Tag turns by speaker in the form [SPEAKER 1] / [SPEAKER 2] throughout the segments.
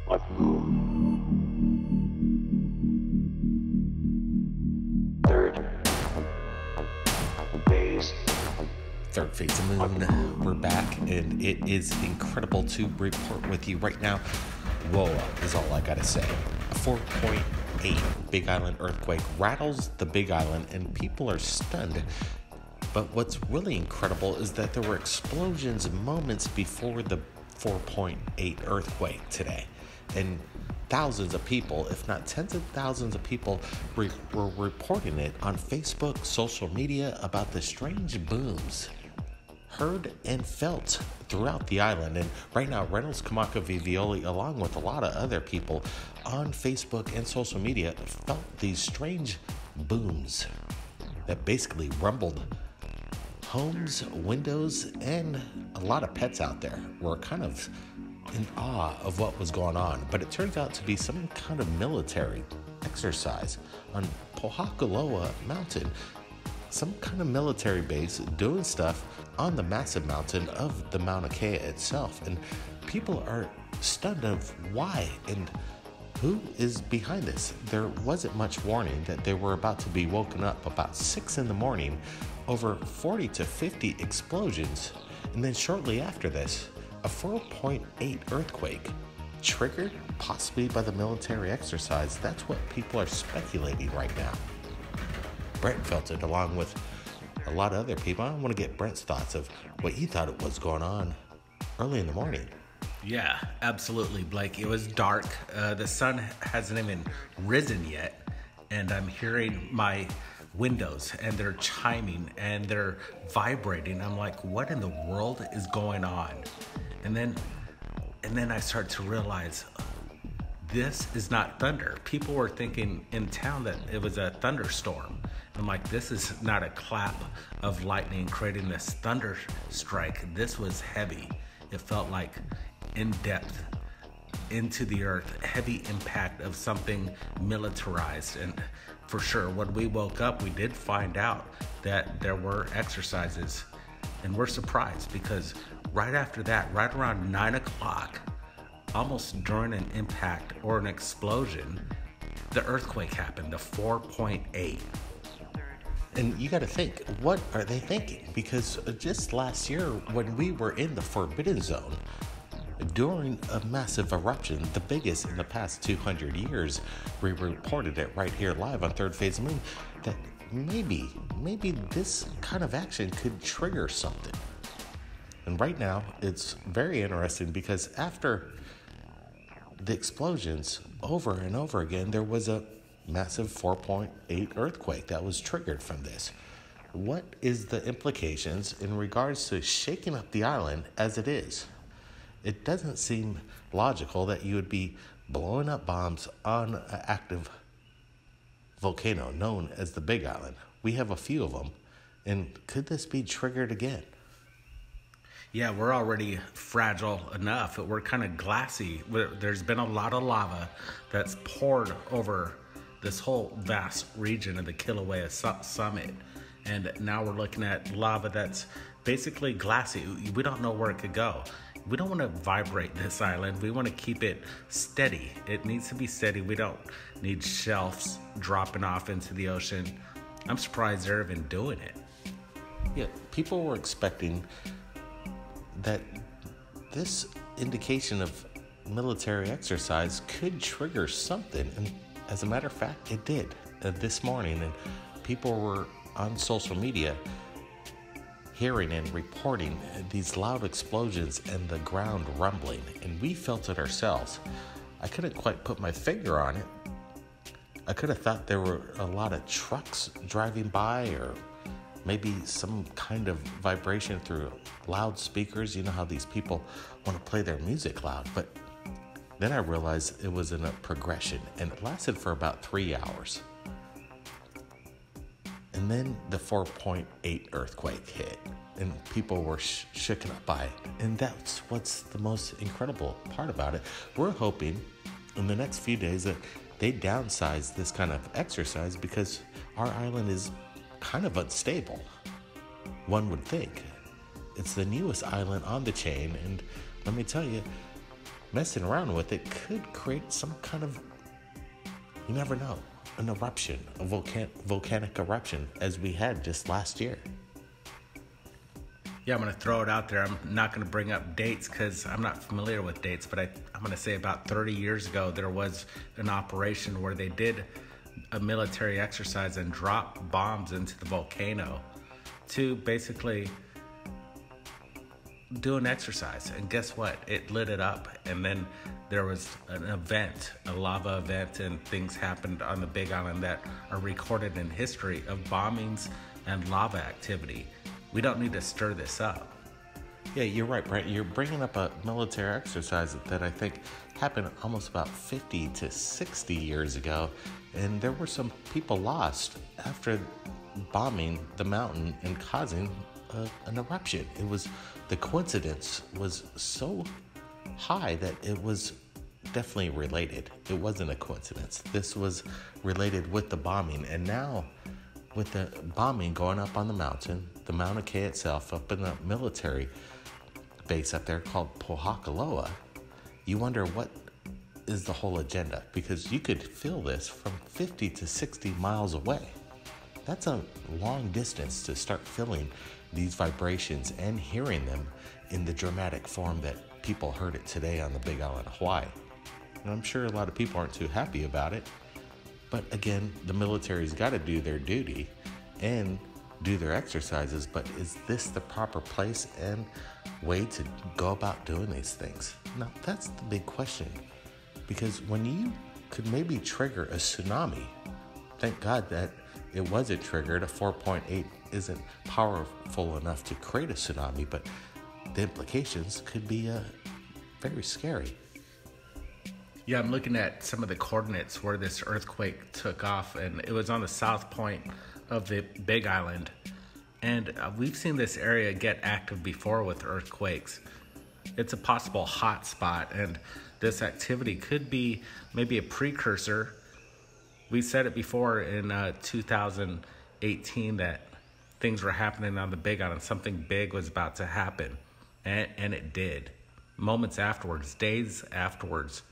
[SPEAKER 1] What third phase?
[SPEAKER 2] Third phase of moon. We're back, and it is incredible to report with you right now. Whoa, is all I gotta say. A 4.8 Big Island earthquake rattles the Big Island, and people are stunned. But what's really incredible is that there were explosions moments before the 4.8 earthquake today. And thousands of people, if not tens of thousands of people, were reporting it on Facebook, social media about the strange booms heard and felt throughout the island. And right now, Reynolds Kamaka Vivioli, along with a lot of other people on Facebook and social media, felt these strange booms that basically rumbled homes, windows, and a lot of pets out there were kind of in awe of what was going on. But it turns out to be some kind of military exercise on Pohakaloa Mountain, some kind of military base doing stuff on the massive mountain of the Mauna Kea itself. And people are stunned of why and who is behind this. There wasn't much warning that they were about to be woken up about 6 in the morning over 40 to 50 explosions. And then shortly after this, a 4.8 earthquake triggered possibly by the military exercise. That's what people are speculating right now. Brent felt it along with a lot of other people. I want to get Brent's thoughts of what he thought it was going on early in the morning.
[SPEAKER 3] Yeah, absolutely, Blake. It was dark. The sun hasn't even risen yet, and I'm hearing my windows, and they're chiming, and they're vibrating. I'm like, what in the world is going on? And then I start to realize this is not thunder. People were thinking in town that it was a thunderstorm. I'm like, this is not a clap of lightning creating this thunder strike. This was heavy. It felt like in depth into the earth, heavy impact of something militarized. And for sure, when we woke up, we did find out that there were exercises, and we're surprised because right after that, right around 9 o'clock, almost during an impact or an explosion, the earthquake happened, the 4.8.
[SPEAKER 2] And you got to think, what are they thinking? Because just last year, when we were in the Forbidden Zone, during a massive eruption, the biggest in the past 200 years, we reported it right here live on Third Phase Moon, that maybe this kind of action could trigger something. And right now, it's very interesting because after the explosions over and over again, there was a massive 4.8 earthquake that was triggered from this. What is the implications in regards to shaking up the island as it is? It doesn't seem logical that you would be blowing up bombs on an active volcano known as the Big Island. We have a few of them, and could this be triggered again?
[SPEAKER 3] Yeah, we're already fragile enough. We're kind of glassy. There's been a lot of lava that's poured over this whole vast region of the Kilauea Summit. And now we're looking at lava that's basically glassy. We don't know where it could go. We don't want to vibrate this island. We want to keep it steady. It needs to be steady. We don't need shelves dropping off into the ocean. I'm surprised they're even doing it.
[SPEAKER 2] Yeah, people were expecting that this indication of military exercise could trigger something. And as a matter of fact, it did this morning. And people were on social media hearing and reporting these loud explosions and the ground rumbling. And we felt it ourselves. I couldn't quite put my finger on it. I could have thought there were a lot of trucks driving by, or maybe some kind of vibration through loudspeakers. You know how these people want to play their music loud. But then I realized it was in a progression, and it lasted for about 3 hours. And then the 4.8 earthquake hit, and people were shaken up by it. And that's what's the most incredible part about it. We're hoping in the next few days that they downsize this kind of exercise, because our island is kind of unstable, one would think. It's the newest island on the chain, and let me tell you, messing around with it could create some kind of, you never know, an eruption, a volcanic eruption, as we had just last year.
[SPEAKER 3] Yeah, I'm going to throw it out there. I'm not going to bring up dates because I'm not familiar with dates, but I'm going to say about 30 years ago, there was an operation where they did a military exercise and dropped bombs into the volcano to basically do an exercise. And guess what? It lit it up. And then there was an event, a lava event, and things happened on the Big Island that are recorded in history of bombings and lava activity. We don't need to stir this up.
[SPEAKER 2] Yeah, you're right, Brent. You're bringing up a military exercise that I think happened almost about 50 to 60 years ago. And there were some people lost after bombing the mountain and causing an eruption. The coincidence was so high that it was definitely related. It wasn't a coincidence. This was related with the bombing. And now, with the bombing going up on the mountain, the Mauna Kea itself, up in the military base up there called Pohakaloa, you wonder what is the whole agenda, because you could feel this from 50 to 60 miles away. That's a long distance to start feeling these vibrations and hearing them in the dramatic form that people heard it today on the Big Island of Hawaii. And I'm sure a lot of people aren't too happy about it. But again, the military's got to do their duty and do their exercises. But is this the proper place and way to go about doing these things? Now, that's the big question. Because when you could maybe trigger a tsunami, thank God that it wasn't triggered. A 4.8 isn't powerful enough to create a tsunami, but the implications could be very scary.
[SPEAKER 3] Yeah, I'm looking at some of the coordinates where this earthquake took off, and it was on the south point of the Big Island. And we've seen this area get active before with earthquakes. It's a possible hot spot, and this activity could be maybe a precursor. We said it before in 2018 that things were happening on the Big Island. Something big was about to happen, and it did. Moments afterwards, days afterwards.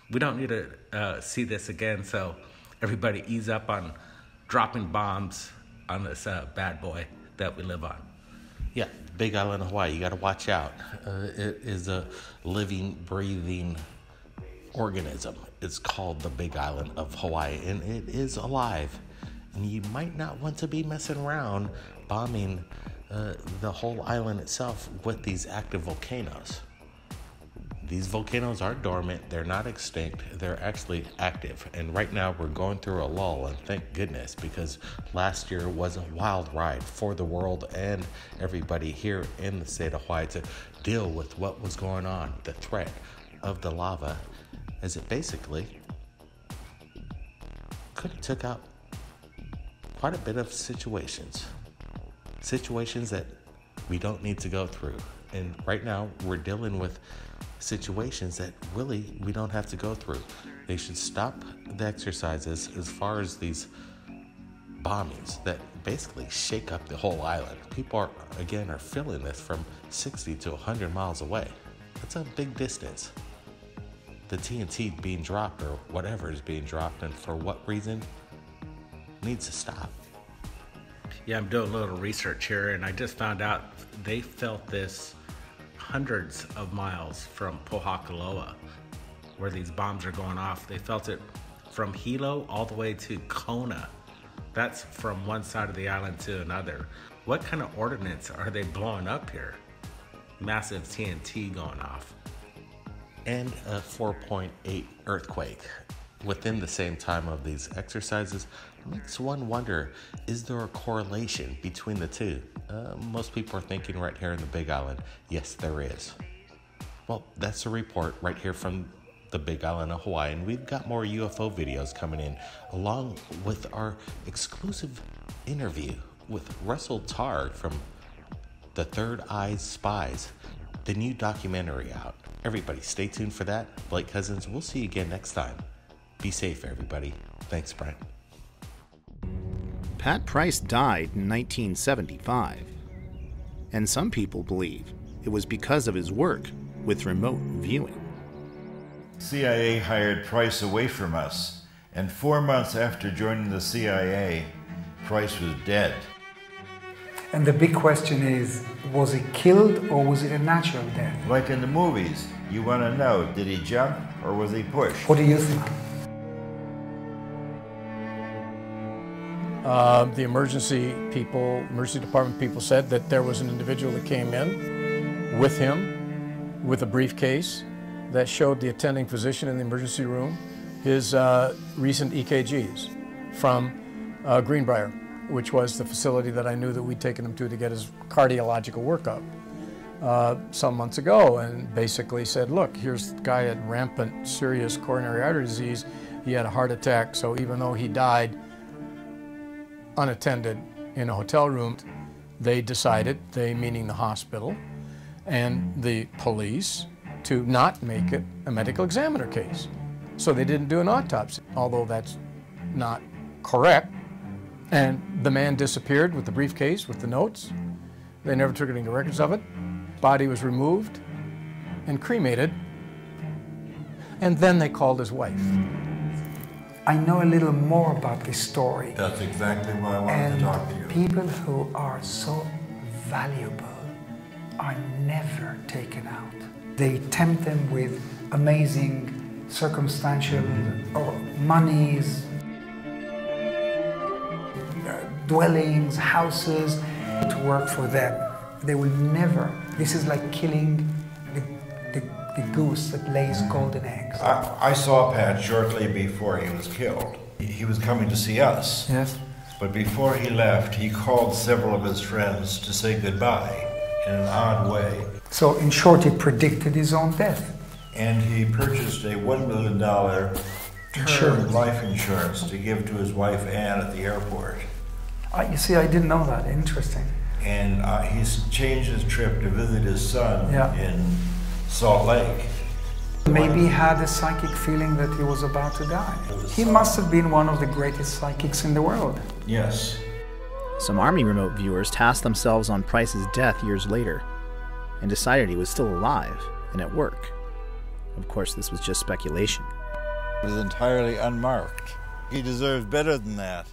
[SPEAKER 3] We don't need to see this again, so everybody ease up on dropping bombs on this bad boy that we live on.
[SPEAKER 2] Yeah, Big Island of Hawaii, you got to watch out. It is a living, breathing organism. It's called the Big Island of Hawaii, and it is alive. And you might not want to be messing around bombing the whole island itself with these active volcanoes. These volcanoes are dormant. They're not extinct. They're actually active. And right now we're going through a lull, and thank goodness, because last year was a wild ride for the world and everybody here in the state of Hawaii to deal with what was going on, the threat of the lava, as it basically could have took out quite a bit of situations that we don't need to go through. And right now we're dealing with situations that really we don't have to go through. They should stop the exercises as far as these bombings that basically shake up the whole island. People are feeling this from 60 to 100 miles away. That's a big distance. The TNT being dropped or whatever is being dropped, and for what reason, needs to stop.
[SPEAKER 3] Yeah, I'm doing a little research here, and I just found out they felt this hundreds of miles from Pohakaloa, where these bombs are going off. They felt it from Hilo all the way to Kona. That's from one side of the island to another. What kind of ordnance are they blowing up here? Massive TNT going off.
[SPEAKER 2] And a 4.8 earthquake within the same time of these exercises makes one wonder, is there a correlation between the two? Most people are thinking right here in the Big Island, yes, there is. Well, that's a report right here from the Big Island of Hawaii, and we've got more UFO videos coming in, along with our exclusive interview with Russell Targ from The Third Eye Spies, the new documentary out. Everybody, stay tuned for that. Blake Cousins, we'll see you again next time. Be safe, everybody. Thanks, Brent.
[SPEAKER 1] Pat Price died in 1975, and some people believe it was because of his work with remote viewing.
[SPEAKER 4] CIA hired Price away from us, and 4 months after joining the CIA, Price was dead.
[SPEAKER 5] And the big question is, was he killed or was it a natural death?
[SPEAKER 4] Like in the movies, you want to know, did he jump or was he pushed?
[SPEAKER 5] What do you think?
[SPEAKER 6] The emergency department people said that there was an individual that came in with him with a briefcase that showed the attending physician in the emergency room his recent EKGs from Greenbrier, which was the facility that I knew that we'd taken him to get his cardiological workup some months ago, and basically said, look, here's the guy had rampant serious coronary artery disease. He had a heart attack, so even though he died unattended in a hotel room, they decided, they meaning the hospital and the police, to not make it a medical examiner case. So they didn't do an autopsy, although that's not correct. And the man disappeared with the briefcase, with the notes. They never took any records of it. Body was removed and cremated. And then they called his wife.
[SPEAKER 5] I know a little more about this story.
[SPEAKER 4] That's exactly why I wanted to talk to you.
[SPEAKER 5] People who are so valuable are never taken out. They tempt them with amazing circumstantial or monies, dwellings, houses to work for them. They will never. This is like killing the goose that lays golden eggs.
[SPEAKER 4] I saw Pat shortly before he was killed. He was coming to see us.
[SPEAKER 5] Yes.
[SPEAKER 4] But before he left, he called several of his friends to say goodbye in an odd way.
[SPEAKER 5] So in short, he predicted his own death.
[SPEAKER 4] And he purchased a $1 million term life insurance to give to his wife Anne at the airport.
[SPEAKER 5] You see, I didn't know that. Interesting.
[SPEAKER 4] And he's changed his trip to visit his son in Salt Lake.
[SPEAKER 5] Maybe he had a psychic feeling that he was about to die. He must have been one of the greatest psychics in the world.
[SPEAKER 4] Yes.
[SPEAKER 1] Some Army remote viewers tasked themselves on Price's death years later and decided he was still alive and at work. Of course, this was just speculation.
[SPEAKER 4] It was entirely unmarked. He deserves better than that.